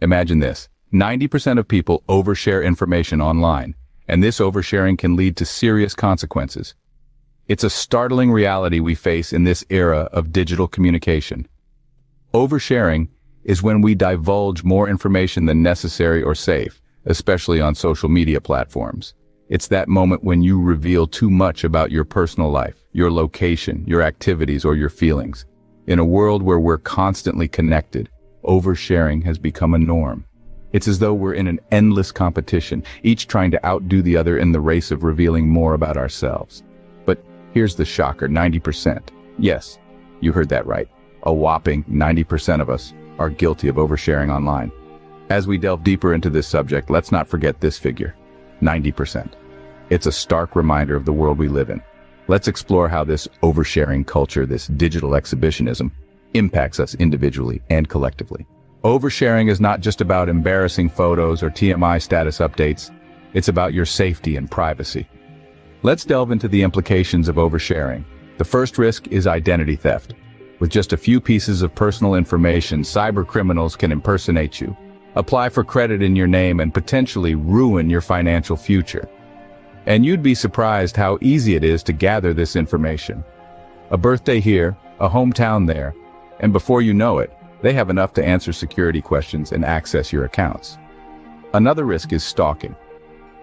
Imagine this. 90% of people overshare information online, and this oversharing can lead to serious consequences. It's a startling reality we face in this era of digital communication. Oversharing is when we divulge more information than necessary or safe, especially on social media platforms. It's that moment when you reveal too much about your personal life, your location, your activities, or your feelings. In a world where we're constantly connected, oversharing has become a norm. It's as though we're in an endless competition, each trying to outdo the other in the race of revealing more about ourselves. But here's the shocker, 90%. Yes, you heard that right. A whopping 90% of us are guilty of oversharing online. As we delve deeper into this subject, let's not forget this figure, 90%. It's a stark reminder of the world we live in. Let's explore how this oversharing culture, this digital exhibitionism, impacts us individually and collectively. Oversharing is not just about embarrassing photos or TMI status updates. It's about your safety and privacy. Let's delve into the implications of oversharing. The first risk is identity theft. With just a few pieces of personal information, cyber criminals can impersonate you, apply for credit in your name, and potentially ruin your financial future. And you'd be surprised how easy it is to gather this information. A birthday here, a hometown there, and before you know it, they have enough to answer security questions and access your accounts. Another risk is stalking.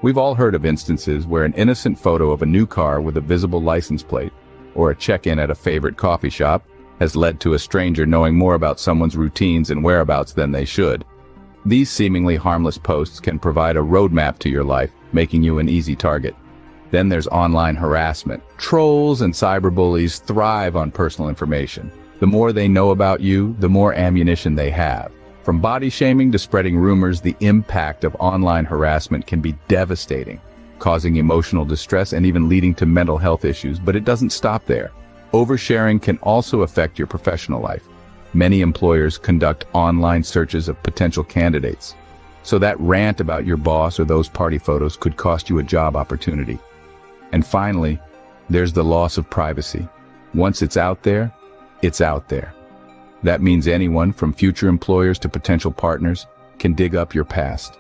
We've all heard of instances where an innocent photo of a new car with a visible license plate or a check-in at a favorite coffee shop has led to a stranger knowing more about someone's routines and whereabouts than they should. These seemingly harmless posts can provide a roadmap to your life, making you an easy target. Then there's online harassment. Trolls and cyberbullies thrive on personal information. The more they know about you, the more ammunition they have. From body shaming to spreading rumors, the impact of online harassment can be devastating, causing emotional distress and even leading to mental health issues. But it doesn't stop there. Oversharing can also affect your professional life. Many employers conduct online searches of potential candidates. So that rant about your boss or those party photos could cost you a job opportunity. And finally, there's the loss of privacy. Once it's out there, it's out there. That means anyone, from future employers to potential partners, can dig up your past.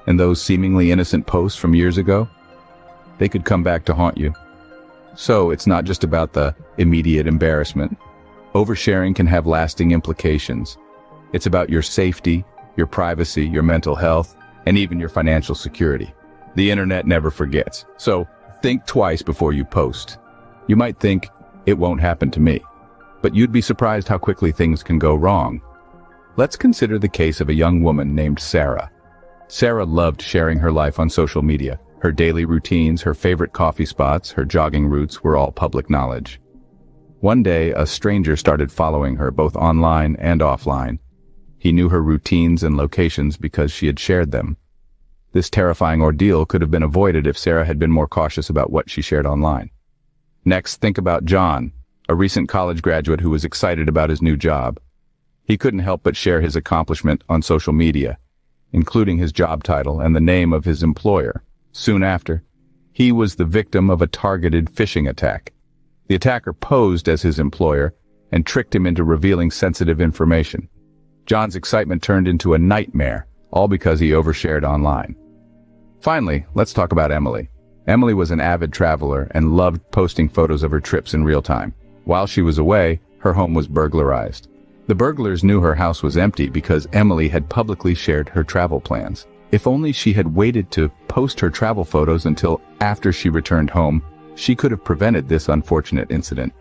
And those seemingly innocent posts from years ago, they could come back to haunt you. So it's not just about the immediate embarrassment. Oversharing can have lasting implications. It's about your safety, your privacy, your mental health, and even your financial security. The internet never forgets. So think twice before you post. You might think, it won't happen to me. But you'd be surprised how quickly things can go wrong. Let's consider the case of a young woman named Sarah. Sarah loved sharing her life on social media. Her daily routines, her favorite coffee spots, her jogging routes were all public knowledge. One day, a stranger started following her both online and offline. He knew her routines and locations because she had shared them. This terrifying ordeal could have been avoided if Sarah had been more cautious about what she shared online. Next, think about John, a recent college graduate who was excited about his new job. He couldn't help but share his accomplishment on social media, including his job title and the name of his employer. Soon after, he was the victim of a targeted phishing attack. The attacker posed as his employer and tricked him into revealing sensitive information. John's excitement turned into a nightmare, all because he overshared online. Finally, let's talk about Emily. Emily was an avid traveler and loved posting photos of her trips in real time. While she was away, her home was burglarized. The burglars knew her house was empty because Emily had publicly shared her travel plans. If only she had waited to post her travel photos until after she returned home, she could have prevented this unfortunate incident.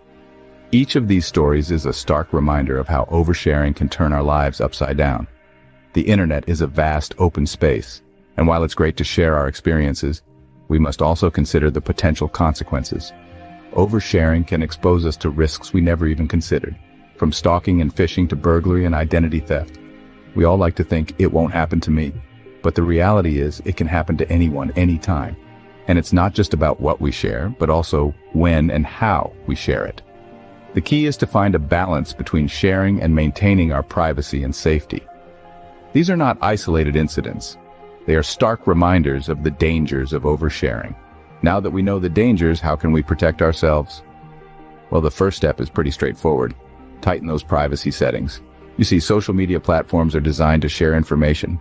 Each of these stories is a stark reminder of how oversharing can turn our lives upside down. The internet is a vast open space, and while it's great to share our experiences, we must also consider the potential consequences. Oversharing can expose us to risks we never even considered, from stalking and phishing to burglary and identity theft. We all like to think it won't happen to me, but the reality is it can happen to anyone, anytime. And it's not just about what we share, but also when and how we share it. The key is to find a balance between sharing and maintaining our privacy and safety. These are not isolated incidents. They are stark reminders of the dangers of oversharing. Now that we know the dangers, how can we protect ourselves? Well, the first step is pretty straightforward. Tighten those privacy settings. You see, social media platforms are designed to share information,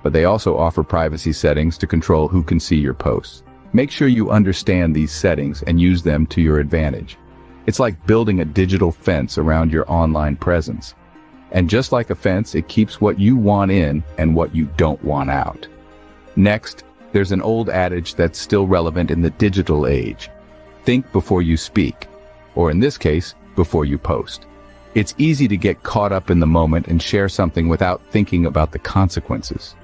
but they also offer privacy settings to control who can see your posts. Make sure you understand these settings and use them to your advantage. It's like building a digital fence around your online presence. And just like a fence, it keeps what you want in and what you don't want out. Next, there's an old adage that's still relevant in the digital age. Think before you speak, or in this case, before you post. It's easy to get caught up in the moment and share something without thinking about the consequences.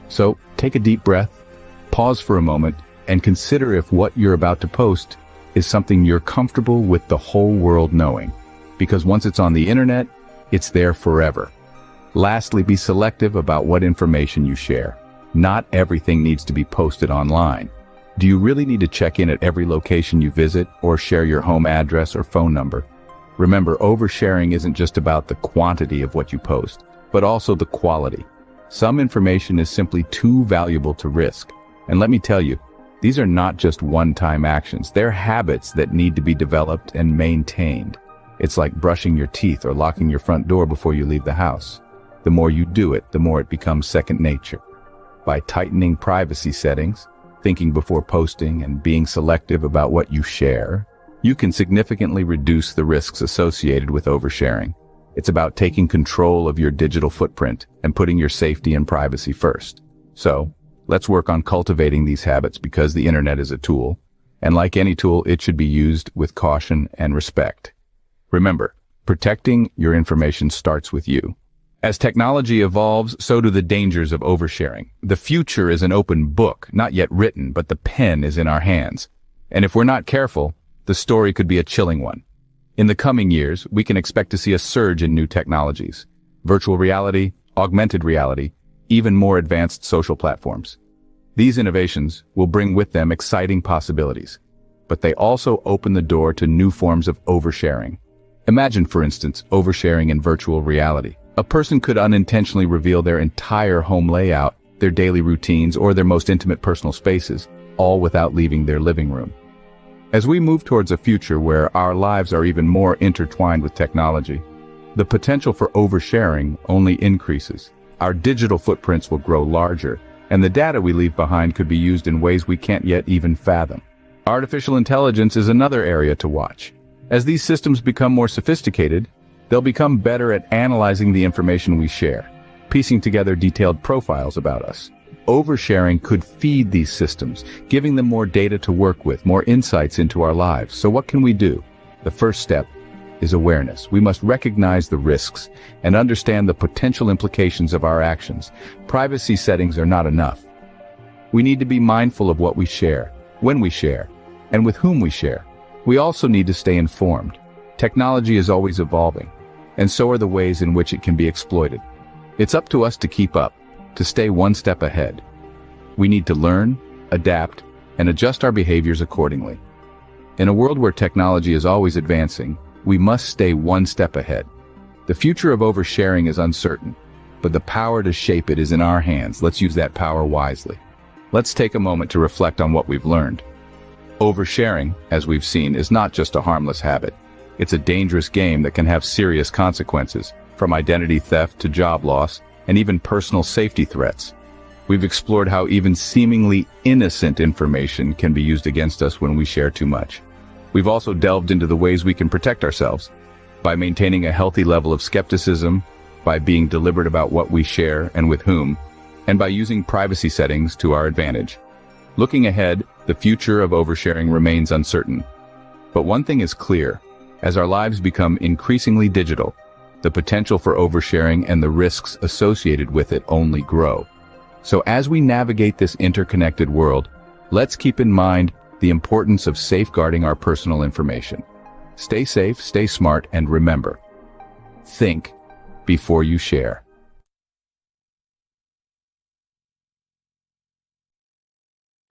So, take a deep breath, pause for a moment, and consider if what you're about to post is something you're comfortable with the whole world knowing. Because once it's on the internet, it's there forever. Lastly, be selective about what information you share. Not everything needs to be posted online. Do you really need to check in at every location you visit or share your home address or phone number? Remember, oversharing isn't just about the quantity of what you post, but also the quality. Some information is simply too valuable to risk. And let me tell you, these are not just one-time actions. They're habits that need to be developed and maintained. It's like brushing your teeth or locking your front door before you leave the house. The more you do it, the more it becomes second nature. By tightening privacy settings, thinking before posting, and being selective about what you share, you can significantly reduce the risks associated with oversharing. It's about taking control of your digital footprint and putting your safety and privacy first. So, let's work on cultivating these habits because the internet is a tool, and like any tool, it should be used with caution and respect. Remember, protecting your information starts with you. As technology evolves, so do the dangers of oversharing. The future is an open book, not yet written, but the pen is in our hands. And if we're not careful, the story could be a chilling one. In the coming years, we can expect to see a surge in new technologies. Virtual reality, augmented reality, even more advanced social platforms. These innovations will bring with them exciting possibilities, but they also open the door to new forms of oversharing. Imagine, for instance, oversharing in virtual reality. A person could unintentionally reveal their entire home layout, their daily routines, or their most intimate personal spaces, all without leaving their living room. As we move towards a future where our lives are even more intertwined with technology, the potential for oversharing only increases. Our digital footprints will grow larger, and the data we leave behind could be used in ways we can't yet even fathom. Artificial intelligence is another area to watch. As these systems become more sophisticated, they'll become better at analyzing the information we share, piecing together detailed profiles about us. Oversharing could feed these systems, giving them more data to work with, more insights into our lives. So what can we do? The first step is awareness. We must recognize the risks and understand the potential implications of our actions. Privacy settings are not enough. We need to be mindful of what we share, when we share, and with whom we share. We also need to stay informed. Technology is always evolving, and so are the ways in which it can be exploited. It's up to us to keep up, to stay one step ahead. We need to learn, adapt, and adjust our behaviors accordingly. In a world where technology is always advancing, we must stay one step ahead. The future of oversharing is uncertain, but the power to shape it is in our hands. Let's use that power wisely. Let's take a moment to reflect on what we've learned. Oversharing, as we've seen, is not just a harmless habit. It's a dangerous game that can have serious consequences, from identity theft to job loss, and even personal safety threats. We've explored how even seemingly innocent information can be used against us when we share too much. We've also delved into the ways we can protect ourselves, by maintaining a healthy level of skepticism, by being deliberate about what we share and with whom, and by using privacy settings to our advantage. Looking ahead, the future of oversharing remains uncertain. But one thing is clear: as our lives become increasingly digital, the potential for oversharing and the risks associated with it only grow. So as we navigate this interconnected world, let's keep in mind the importance of safeguarding our personal information. Stay safe, stay smart, and remember, think before you share.